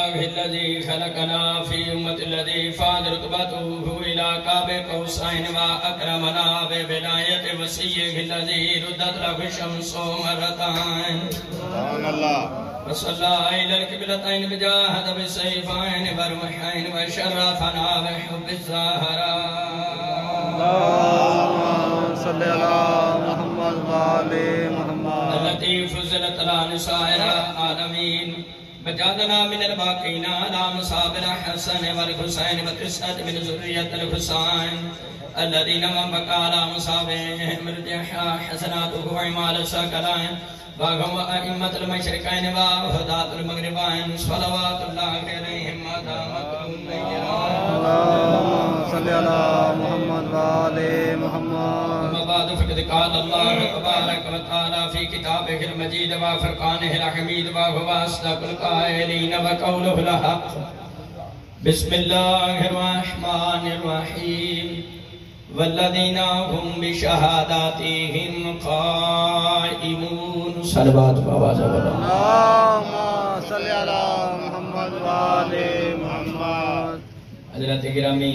بالله الذي خلقنا في أمة الذي فاض رتبته إلى قاب قوسين وأكرمنا بولاية وصيه الذي ردت له الشمس مرتين سبحان الله وصلى إلى القبلتين بجاهد بالسيفين والرمحين وشرفنا بحب الزهراء اللهم صل على محمد وآل محمد التي فضلت على سائر العالمين وجعلنا من الباقين على مصاب الحسن والحسين وتسعة من ذرية الحسين الذين من بقى على مصابهم رجح حسناته وعمال الثقلين وهم أئمة المشرقين وهداة المغربين صلوات الله عليهم ما دامت اللهم صل على محمد وآل محمد. أما بعد فقد قال الله تبارك وتعالى في كتابه المجيد وفرقانه الحميد وهو أصدق القائلين وقوله الحق. بسم الله الرحمن الرحيم والذين هم بشهاداتهم قائمون. صلوات بآواز بلند. اللهم صل على محمد وآل محمد. حضرت گرامی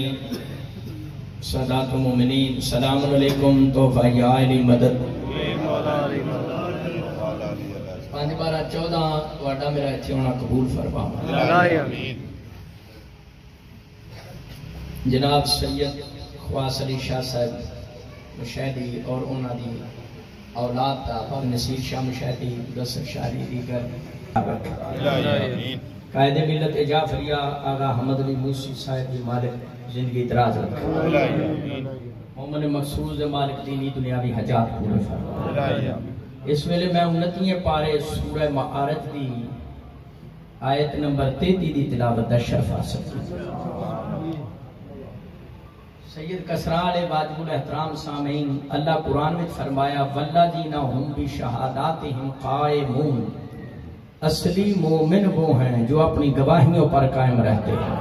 سادات مومنین سلام علیکم توفہ یا علی مدد. پانچ بارہ 14 وعدہ میرا اتھی ہونا قبول فرما. جناب سید خواص علی شاہ صاحب مشاہدی اور اونا دی اولاد تا پاک نصیر شاہ مشاہدی دسر شاہدی دیگر قائد ملت جعفریہ آغا حمد علی موسی صاحب دی مالک زندگی دراز رکھا. مومن مقصود مالک دینی دنیاوی حجات پورے فرما. اس ویلے میں 29 پارے سورہ معارج دی آیت نمبر 33 دی تلاوت دا شرف حاصل کی. سید کسرا علیہ واجب الاحترام سامعین اللہ قرآن میں فرمایا والذین هم بشہاداتہم قائمون. اصلی مومن وہ ہیں جو اپنی گواہیوں پر قائم رہتے ہیں.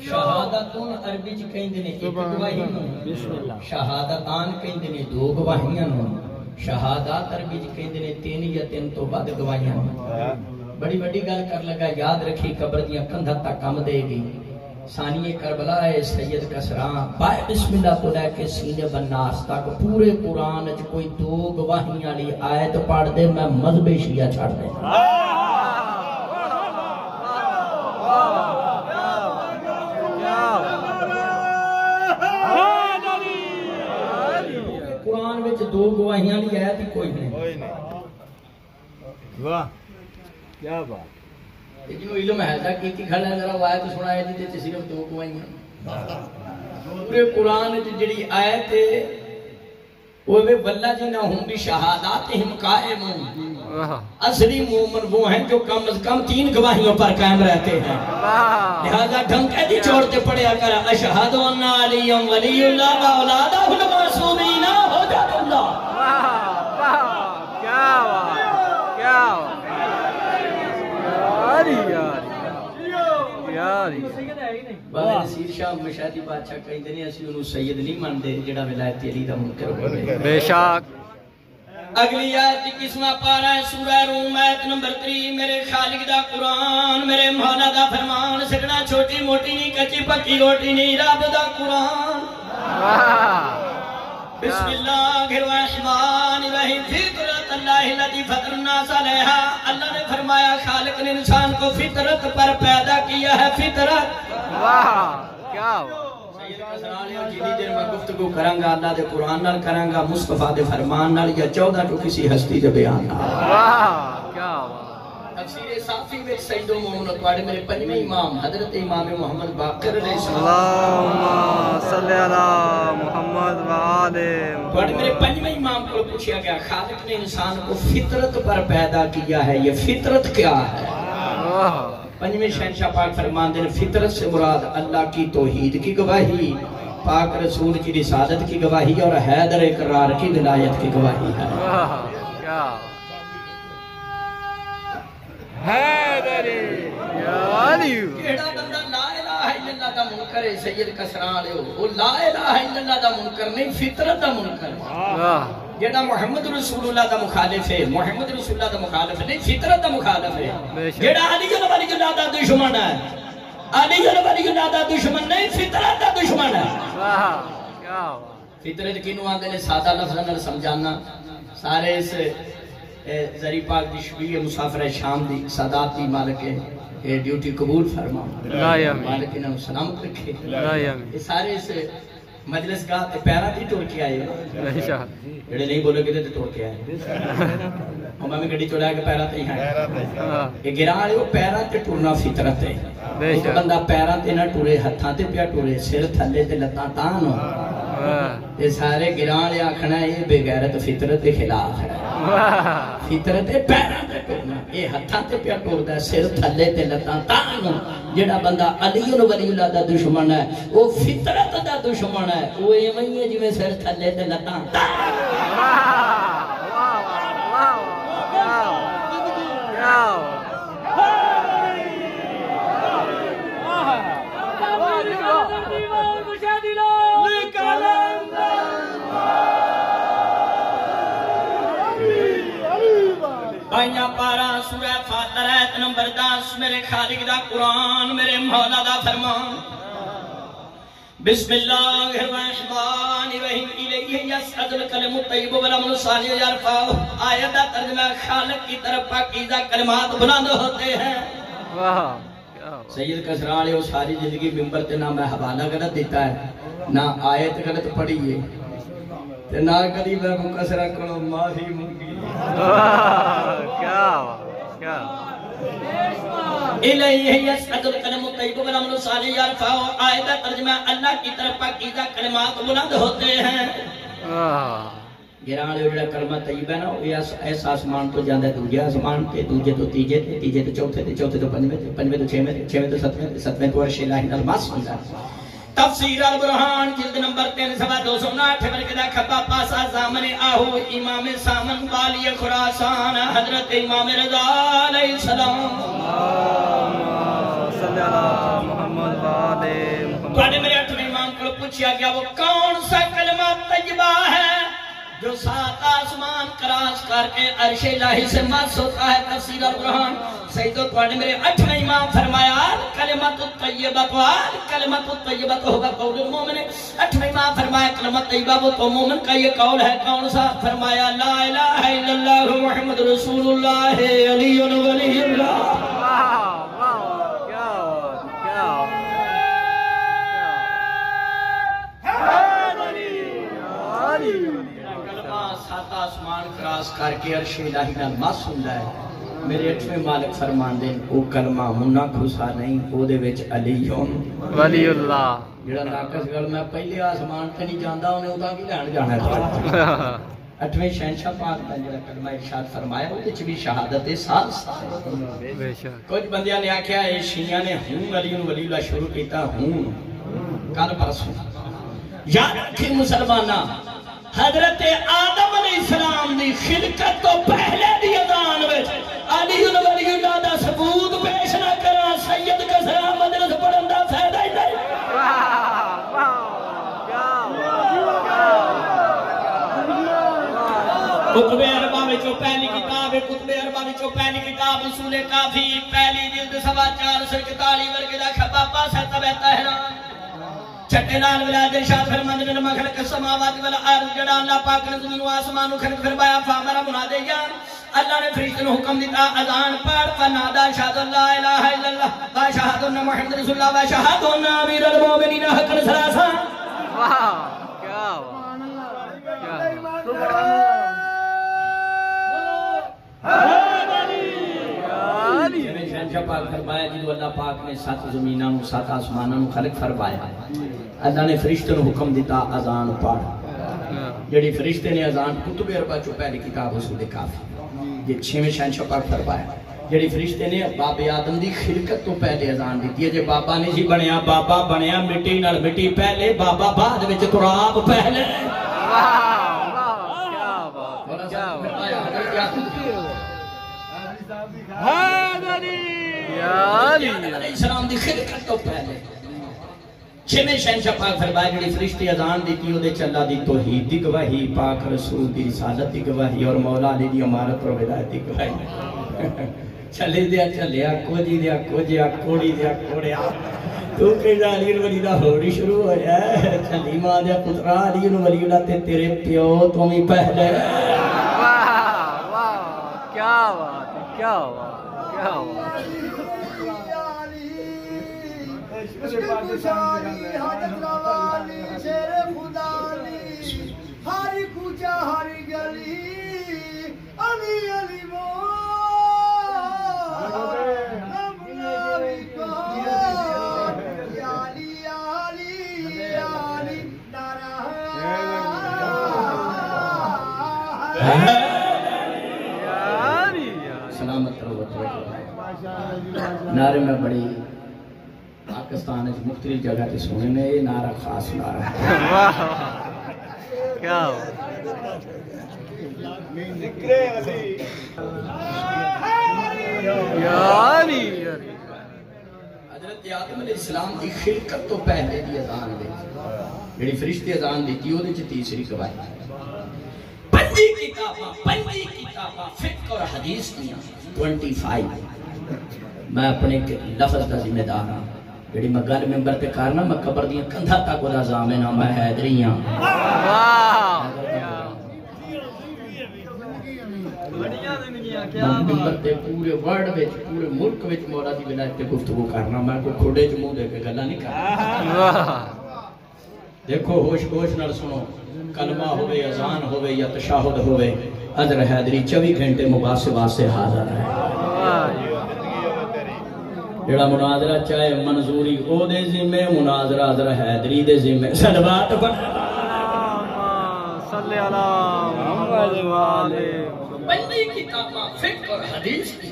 شہادتون عربی چ کہیں دنے ایک گواہی نوں. شہادتان کہیں دنے 2 گواہیاں نوں. شہادات عربی چ کہیں دنے 3 یا 3 تو بعد گواہیاں نوں. بڑی بڑی گل کر لگا یاد رکھی قبر دیاں کندھا تک کم دے گی. ثانی کربلا ہے سید کسران بائے بسم اللہ تو لے کے سینے بناس تک پورے قرآن چ کوئی 2 گواہیاں لی آیت پڑھ دے میں مذہب شیعہ چھڑ دے. قرآن وچ 2 گواہیاں لی آیت ہی کوئی نہیں. واہ کیا بات. لیکن وہ علم ہے کہ کھڑا ہے ذرا آیت سنائے دی تے صرف 2 گواہیاں. پورے قرآن وچ جڑی آیت ہے وہ والذین هم بشہاداتہم قائمون. اصلی مومن وہ ہیں جو کم از کم 3 گواہیوں پر قائم رہتے ہیں. لہذا ڈھنکے دی چھوڑتے پڑھیا کر اشہد ان علی ولی اللہ و اولادہ المعصومین حجت اللہ. کیا بات کیا بابا نصیر شاہ مشاہدی بادشاہ کہیں دنے اسی انہوں سید نہیں مان دے جڑا ولایت علی دا منکر ہوئے. بے شک. اگلی آیت قسمہ پا رہا ہے سورہ روم آیت نمبر 3. میرے خالق دا قرآن میرے مولا دا فرمان سکڑا چھوٹی موٹی نہیں کچی پکی روٹی نہیں رب دا قرآن. بسم اللہ الرحمن الرحیم فطرت اللہ الذی فطر الناس علیہا. اللہ نے فرمایا خالق نے انسان کو فطرت پر پیدا کیا ہے. فطرت واہ کیا سید کسرانی اور جنی دیر میں گفتگو کرنگا اللہ دے قرآن نال کرنگا مصطفیٰ دے فرمان نال یا 14 جو کسی ہستی دے بیان نال. واہ کیا تفسیر صافی میں سید و محمد واڑے میرے 5ویں امام حضرت امام محمد باقر علیہ السلام اللہم صلی علی محمد وآل واڑے میرے 5ویں امام کو پوچھا گیا خالق نے انسان کو فطرت پر پیدا کیا ہے یہ فطرت کیا ہے. 5ویں شہنشاہ پاک فرمان دے فطرت سے مراد اللہ کی توحید کی گواہی پاک رسول کی رسالت کی گواہی اور حیدر اقرار کی ولایت کی گواہی ہے. کیا حیدر یا علی. کیڑا بندہ لا الہ الا اللہ دا منکر ہے سید کسران لے وہ لا الہ الا اللہ دا منکر نہیں فطرت دا منکر جیڑا محمد رسول اللہ دا مخالف ہے محمد رسول اللہ دا مخالف نہیں فطرت دا مخالف ہے جیڑا علی ولی اللہ دا دشمن ہے علی ولی اللہ دا دشمن نہیں فطرت دا دشمن ہے فطرت کینوں آندے نے سادہ لفظ نال سمجھانا سارے اس زری پاک دی شبیہ مسافر شام دی سادات دی مالک ہے ڈیوٹی قبول فرما مالک انہوں سلامت رکھے یہ سارے اس مجلس گاہ تے پیرا دی ٹوڑ کے آئے جڑے نہیں بولے گے تے ٹوڑ کے آئے ہمیں میں گھڑی چڑھا کے پیرا تے ہی ہیں یہ گران آئے وہ پیرا تے ٹورنا فطرت ہے ایک بندہ پیرا تے نہ ٹورے ہتھاں تے پیا ٹورے سر تھلے تے لتاں تان یہ سارے گران لے آکھنا ہے یہ بے غیرت فطرت کے خلاف ہے فطرت پیرا تے ٹورنا یہ ہتھاں تے پیا ٹور دا سر تھلے تے لتاں تان جڑا بندہ علی ولی اللہ دا دشمن ہے وہ فطرت دا دشمن ہے وہ ایویں ہے جویں سر تھلے تے لتاں آئیاں پارا سورہ فاتر آیت نمبر 10 میرے خالق دا قرآن میرے مولا دا فرمان بسم اللہ الرحمن الرحیم الیہ یسعد الکلم الطیب والعمل الصالح یرفعہ آیت دا ترجمہ خالق کی طرف پاکیزہ کلمات بلند ہوتے ہیں سید کسران وہ ساری زندگی ممبر تے نہ میں حوالہ غلط دیتا ہے نہ آیت غلط پڑھی ہے نہ کبھی میں کسرا کرو معافی منگی کیا الیہ یسعد الکلم الطیب والعمل الصالح یرفعہ آیت ترجمہ اللہ کی طرف پاکیزہ کلمات بلند ہوتے ہیں گران جڑا کلمہ طیب ہے نا وہ ایسا آسمان تو جاندہ ہے دوجہ آسمان تے دوجہ تو تیجے تے تیجے تو چوتھے تے چوتھے تو پنجویں تے پنجویں تو چھویں تے چھویں تو ستویں تو عرش الہی نال مس ہوندا تفسیر البرہان جلد نمبر 3 صفحہ 209 ورقہ دا کھبا پاسا زامن آہو امام سامن والی خراسان حضرت امام رضا علیہ السلام صلی اللہ محمد والے محمد پڑھے میرے 8ویں امام کو پوچھا گیا وہ کون سا کلمہ طیبہ ہے جو 7 آسمان کراس کر کے عرش الہی سے مس ہوتا ہے تفسیر البرہان سیدو پڑھے میرے 8ویں امام فرمایا کلمت الطیبہ کلمت الطیبہ ہوا قول المومن 8ویں امام فرمایا کلمت طیبہ وہ تو مومن کا یہ قول ہے کون سا فرمایا لا الہ الا اللہ محمد رسول اللہ علی ولی اللہ آسمان کراس کر کے عرش الہی نال مس ہوندا ہے میرے 8ویں مالک فرمان دین او کلمہ منا کھسا نہیں او دے وچ علی ولی اللہ جڑا ناقص گل میں پہلے آسمان تے نہیں جاندا اونے اودا کی لین جانا ہے 8ویں شہنشاہ پاک دا جڑا کلمہ ارشاد فرمایا او وچ بھی شہادت ساز بے شک کچھ بندیاں نے آکھیا اے شیعہ نے ہوں علی ولی اللہ شروع کیتا ہوں کل پرسوں یاد رکھیں مسلماناں حضرت آدم علیہ السلام دی خلقت تو پہلے دی اذان وچ علی ولی اللہ دا ثبوت پیش نہ کرا سید کسرا مدرس پڑھن دا فائدہ ہی نہیں کتب اربع وچوں پہلی کتاب ہے کتب اربع وچوں پہلی کتاب اصول کافی پہلی جلد 441 ورقے دا کھبا پاسا تبع تہران چھٹے نال ولاد ارشاد فرماند نے مخلوق السماوات والارض جڑا اللہ پاک نے زمین و آسمان کو خلق فرمایا فامر منادیا اللہ نے فرشتے کو حکم دیتا اذان پڑھ فنادا اشہد لا الہ الا اللہ و اشہد ان محمد رسول اللہ و اشہد ان امیر المومنین حقا ثلاثا واہ کیا سبحان اللہ شہنشاہ پاک فرمایا جدو اللہ پاک نے 7 زمینوں 7 آسمانوں خلق فرمایا اللہ نے فرشتے کو حکم دیتا اذان پڑھ جڑی فرشتے نے اذان کتب اربع چوں پہلی کتاب اصول کافی یہ 6ویں شہنشاہ پاک فرمایا جڑی فرشتے نے باب آدم دی خلقت تو پہلے اذان دیتی ہے جے بابا نہیں سی بنیا بابا بنیا مٹی نال مٹی پہلے بابا بعد وچ تراب پہلے کیا بات کیا علیہ السلام دی خلقت تو پہلے چھویں شہنشاہ پاک فرمایا جڑی فرشتے اذان دیتی او دے چلا دی توحید دی گواہی، پاک رسول دی رسالت دی گواہی اور مولا علی دی امارت اور ولایت دی گواہی۔ چلے دیا چلیا کوجی دیا کوجیا کوڑی دیا کوڑیا تو کہنا علی ولی دا ہوڑی شروع ہو جائے چلی ماں دیا پترا علی ولی اللہ تے تیرے پیو تو ہی پہلے۔ واہ واہ کیا بات ہے، کیا بات کیا بات۔ ہر کوچہ ہر گلی علی علی سلامت رہو نعرے میں بڑی پاکستان مختلف جگہ تے سونے میں یہ نعرہ خاص نعرہ ہے۔ کیا حضرت آدم علیہ السلام دی خلقت تو پہلے دی اذان دی جڑی فرشتے اذان دیتی وہ دی تیسری گواہی۔ پنجی کتاباں فقہ اور حدیث دیاں 25 میں اپنے لفظ کا ذمہ دار ہوں جڑی میں گل ممبر تے کرنا میں قبر دیاں کندھا تک دا ضامن ہاں میں حیدری ہاں۔ ممبر تے پورے ورلڈ وچ پورے ملک وچ مولا دی ولایت تے گفتگو کرنا میں کوئی کھوڑے چ منہ دے کے گلاں نہیں کرنا۔ دیکھو ہوش ہوش نال سنو کلمہ ہوئے اذان ہوئے یا تشہد ہوئے حضرت حیدری 24 گھنٹے مباحثے واسطے حاضر ہے۔ جڑا مناظرہ چاہے منظوری او دے ذمہ مناظرہ حضرت حیدری دے ذمہ صلوات پڑھ صلی اللہ محمد والے پنجی کتاباں فقہ اور حدیث دی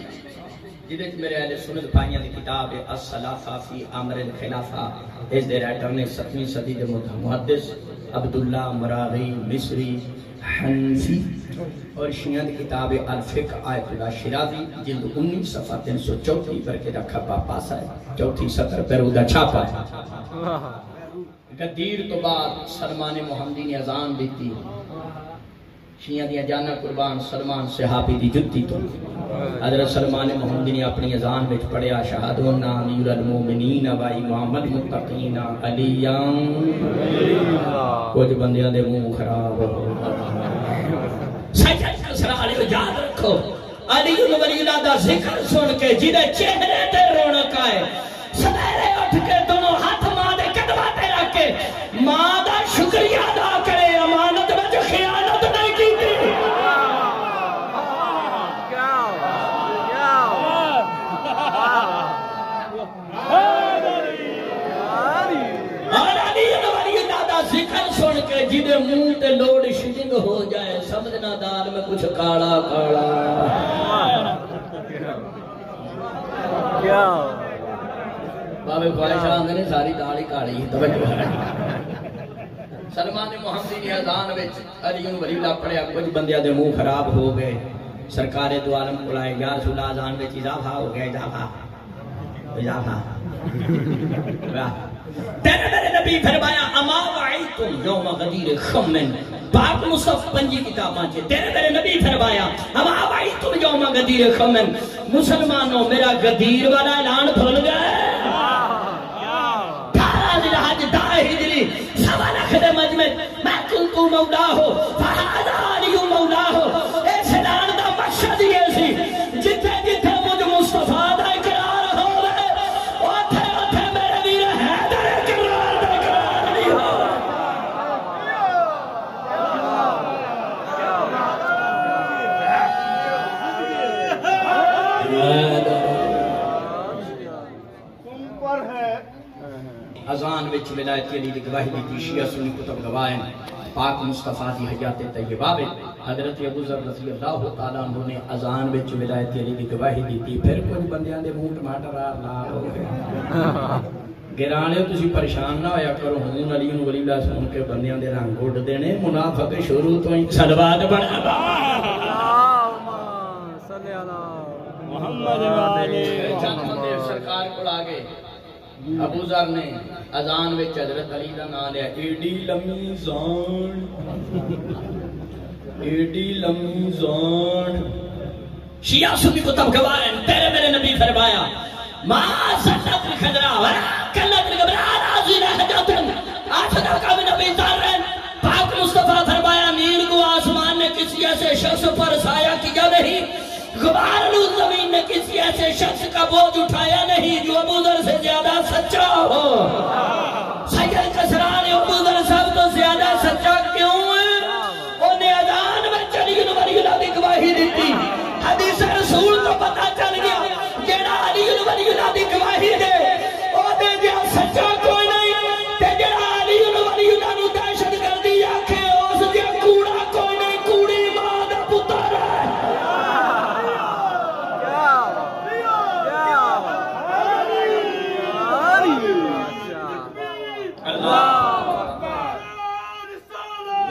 جدے میرے اہل سنت بھائیاں دی کتاب ہے الصلافہ فی امر الخلافہ اس دے رائٹر نے 7ویں صدی دے محدث عبداللہ مراغی مصری حنفی اور شیعہ دی کتاب الفقہ آیت اللہ شرازی جلد 19 صفحہ 334 پر کے رکھا پاسا ہے چوتھی سطر پر ادا چھاپا ہے۔ غدیر تو بعد سلمان محمدی نے اذان دیتی شیعہ دیا جانا قربان سلمان صحابی دی جتی تو حضرت سلمان محمدی نے اپنی اذان بچ پڑھیا شہادونا امیر المومنین و امام المتقین علیان کچھ بندیاں دے منہ خراب ہو سجد اسرار یاد رکھو علی ولی اللہ دا ذکر سن کے جنہیں چہرے تے رونق آئے سویرے اٹھ کے دونوں ہاتھ ماں دے قدمہ تے رکھ کے ماں دا شکریہ ادا کرے امانت وچ خیانت نہیں کی تھی۔ ذکر سن کے جدے منہ تے لوڑ شنگ ہو جائے سمجھنا دار میں کچھ کاڑا کاڑا بابے خواہشہ آندھے نے ساری داڑی کاڑی سلمان محمدی نے اذان وچ علی ولی اللہ پڑھیا کچھ بندیاں دے منہ خراب ہو گئے سرکار دو عالم کھلائے یا رسول اللہ اذان وچ اضافہ ہو گیا اضافہ تیرے میرے نبی فرمایا اما وعیتم یوم غدیر خمن پاک مصحف پنجی کتاباں چھے تیرے میرے نبی فرمایا اما وعیتم یوم غدیر خمن مسلمانوں میرا غدیر والا اعلان بھول گئے 18 ذی الحج 10 ہجری 1.25 لاکھ دے مجمع میں کنتو مولا ہو فہذا علی مولا ہو اس اعلان دا مقصد یہ سی جتھے جتھے مجھ مصطفیٰ دا اقرار ہو گئے اوتھے اوتھے میرے ویر حیدر اقرار دا اقرار نہیں ہو اذان وچ ولایت علی دی گواہی دی شیعہ سنی کتب گواہیں پاک مصطفیٰ دی حیات طیبہ میں حضرت ابو ذر رضی اللہ تعالیٰ عنہ نے اذان وچ ولایت علی دی گواہی دی پھر کچھ بندیاں دے منہ ٹماٹر لال ہو گئے گرانے تسی پریشان نہ ہویا کرو ہوں علی ولی اللہ سن کے بندیاں دے رنگ اڑ دینے منافق شروع تو ہی صلوات بڑھا صلی اللہ محمد والے چند بندے سرکار کو آگے ابو ذر نے اذان وچ حضرت علی دا نام لیا، ایڈی لمبی زان، ایڈی لمبی زان۔ شیعہ سنی کتب گواہ ہیں، تیرے میرے نبی فرمایا ما صدق الخضرا ولا کلت الغبرا راضی رہجاتن، آسنا کا بھی نبی ذرن۔ پاک مصطفیٰ فرمایا میر کو آسمان نے کسی ایسے شخص پر سایہ کیا نہیں، غبار لو زمین نے کسی ایسے شخص کا بوجھ اٹھایا نہیں جو ابو ذر سے زیادہ سچا ہو۔ سید کسرا نے ابو ذر صاحب تو زیادہ سچا کیوں ہے؟ انہیں اذان میں چلی ولی اللہ دی گواہی دیتی، حدیث رسول تو پتہ چل گیا جیڑا علی ولی اللہ دی گواہی دے او دے دیا سچا کوئی نہیں، تے جیڑا علی ولی اللہ نو دہشت گردی آکھے اس دیا کوڑا کوئی نہیں، کوڑی ماں دا پتر ہے۔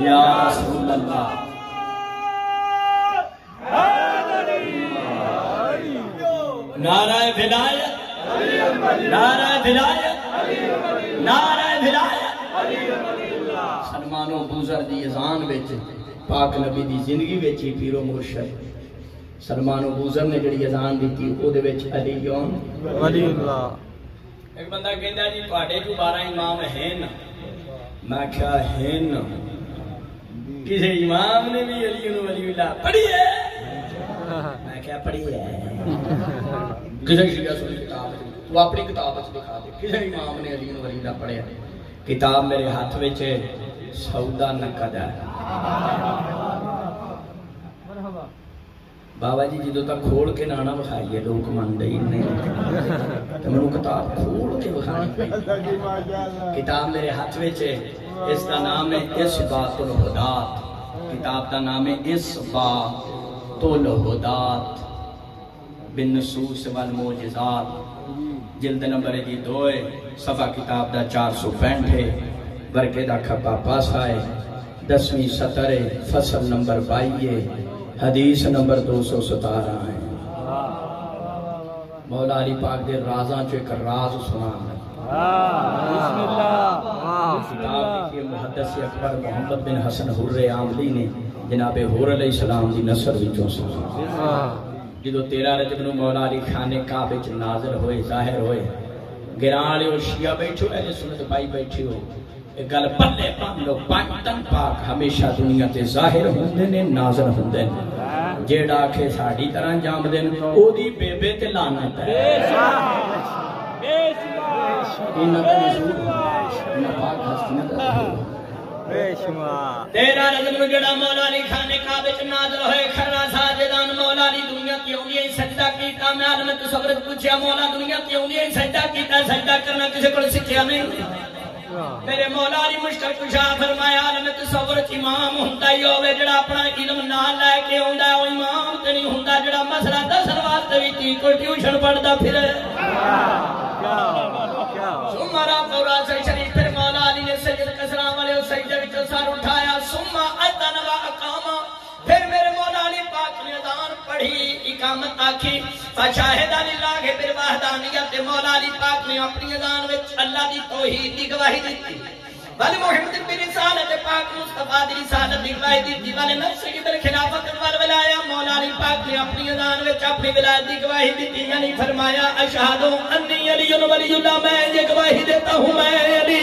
یا رسول اللہ، نعرہ ولایت، نعرہ ولایت، نعرہ ولایت۔ سلمان و ابو ذر دی اذان وچ پاک نبی دی زندگی وچ ہی پیر و مرشد سلمان و ابو ذر نے جڑی اذان دیتی او دے وچ علی ولی اللہ۔ ایک بندہ کہندا جی تواڈے جو 12 امام ہیں، میں کیا ہیں؟ کسی امام نے بھی علی ولی اللہ پڑھی ہے؟ میں کیا پڑھی ہے؟ کسی شیعہ سنی کتاب تو اپنی کتاب دکھا دے کسی امام نے علی ولی اللہ پڑھے؟ کتاب میرے ہاتھ وچ ہے، سودا نقد ہے۔ بابا جی جدو تک کھول کے نانا بکھائیے لوگ مانتے ہی نہیں، تو میں کتاب کھول کے بکھانی پڑی۔ کتاب میرے ہاتھ وچ ہے، اس کا نام ہے اثبات الہدات، کتاب کا نام ہے اثبات الہدات بالنصوص والمعجزات، جلد نمبر جی 2 ہے، صفحہ کتاب دا 465 ہے، ورقے دا کھپا پاسا ہے، 10ویں سطر ہے، فصل نمبر 22 ہے، حدیث نمبر 217 ہے۔ مولا علی پاک دے رازاں چو ایک راز سنا ہے۔ بسم اللہ۔ کتاب لکھی محدث اکبر محمد بن حسن حر عاملی نے جناب حر علیہ السلام دی نصر وچوں سنا۔ جدو 13 رجب نو مولا علی خانے کعبے وچ نازل ہوئے، ظاہر ہوئے، گران والے اور شیعہ بیٹھے ہو، اہل سنت بھائی بیٹھے ہو، ایک گل پلے پان لو، پاکتن پاک ہمیشہ دنیا تے ظاہر ہوندے نے، نازل ہوندے نے۔ جیڑا آکھے ساڑی طرح جام دین او دی بے بے تے لعنت ہے۔ انہاں دا نزول انہاں پاک ہستیاں دا تیرا رجب نو جڑا مولا علی خانے کعبے وچ نازل ہوئے، کھڑا ساجدان مولا علی دنیا کیوں نہیں سجدہ کیتا؟ میں عالم تصور پوچھیا مولا دنیا کیوں نہیں سجدہ کیتا؟ سجدہ کرنا کسی کو سکھیا نہیں۔ میرے مولا علی مشکل کشا فرمایا عالم تصور امام ہوندا ہی ہوے جڑا اپنا علم نہ لے کے آوندا ہے، او امام تے نہیں ہوندا جڑا مسئلہ دسن واسطے وی کوئی ٹیوشن پڑھدا پھرے۔ ثم رفع راسه شریف، پھر مولا علی نے سید کسرا والے سجدے وچوں سر اٹھایا، ثم اذن واقام، پھر میرے مولا علی پاک نے اذان پڑھی، اقامت آکھی، فشاہد للہ بالوحدانیت، مولا علی پاک نے اپنی اذان وچ اللہ دی توحید دی گواہی دتی، بل محمد بن رسالت پاک مصطفیٰ دی رسالت دی گواہی دتی، بل نفس کی بالخلافت والولایا، مولا علی پاک نے اپنی اذان وچ اپنی ولایت دی گواہی دتی، یعنی فرمایا اشہد انی علی ولی اللہ، میں یہ گواہی دیتا ہوں میں علی۔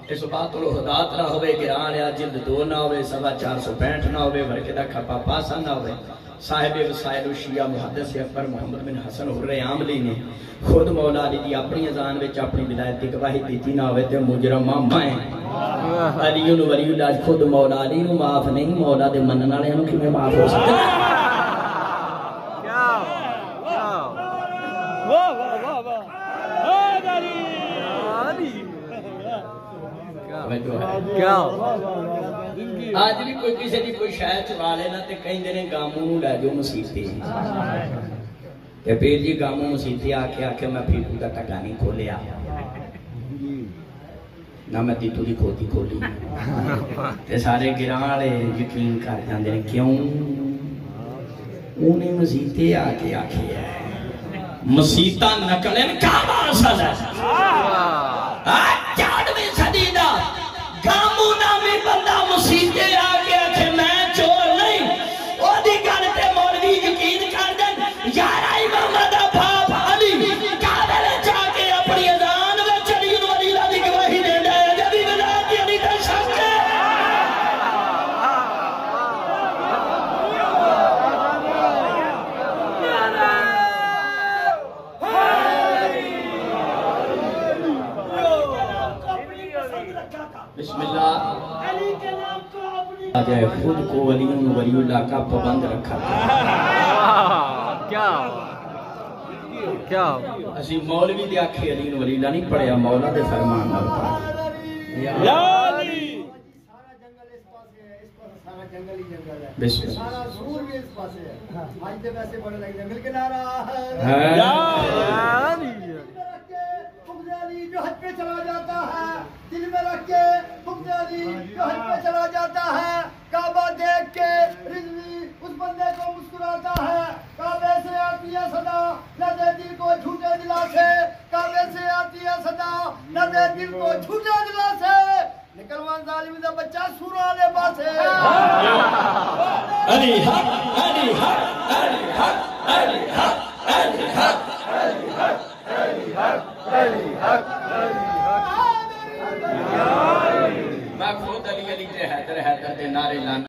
اس بات الہدات نہ ہوئے، گران یا جلد 2 نہ ہوئے، 465 نہ ہوئے، ورقے دا کھپا پاسا نہ ہوئے، صاحب وسائل الشیعہ محدث اکبر محمد بن حسن حر عاملی نے خود مولا علی دی اپنی اذان وچ اپنی ولایت دی گواہی دیتی نہ ہوئے تے مجرم میں علی ولی اللہ خود مولا علی نو معاف نہیں، مولا دے منن والے نو کیویں معاف ہو سکدا؟ آج بھی کوئی کسی دی کوئی شاید چوا لینا تے کہیں دینے گاموں نو لے جو مسیحتی تے پھر جی گاموں مسیحتی آکے میں پھر پودا ٹکا نہیں کھولیا نہ میں تیتو دی کھوتی کھولی تے سارے گراں والے یقین کر جاندے نے کیوں انہیں مسیتے آ کے آکھے ہے مسیتہ نکلن کعبہ اصل ہے 4ویں صدی دا گامو نامی بندہ مسیتے آ کے آکھے میں چور نہیں او دی گل تے مولوی یقین کر دیں یارا امام دا باپ علی کعبے لے جا کے اپنی اذان وچ علی ولی اللہ دی گواہی دیندا ہے جدی ولایت دی علی تے شک ہے بسم اللہ علی کے نام کو اپنی آجائے خود کو ولیوں ولی اللہ کا پابند رکھا تھا کیا اسی مولوی دے آکھے علی ولی اللہ نہیں پڑھیا مولا دے فرمان نال پڑھا سارا جنگل اس پاسے ہے اس پاس سارا جنگل ہی جنگل ہے بسم اللہ سارا سور بھی اس پاسے ہے آج تے ویسے بڑے لگے جنگل کے نعرہ علی جو حج پہ چلا جاتا ہے دل میں رکھ کے حکم علی جو حج پہ چلا جاتا ہے کعبہ دیکھ کے رضوی اس بندے کو مسکراتا ہے کعبے سے آتی ہے صدا نہ دے دل کو جھوٹے دلا سے کعبے سے آتی ہے صدا نہ دے دل کو جھوٹے دلا سے نکلوان ظالمی دا بچہ سورہ لے پاسے علی حق علی حق علی حق علی حق علی حق علی حق علی حق علی حق میں خود علی علی تے حیدر حیدر دے نعرے لانا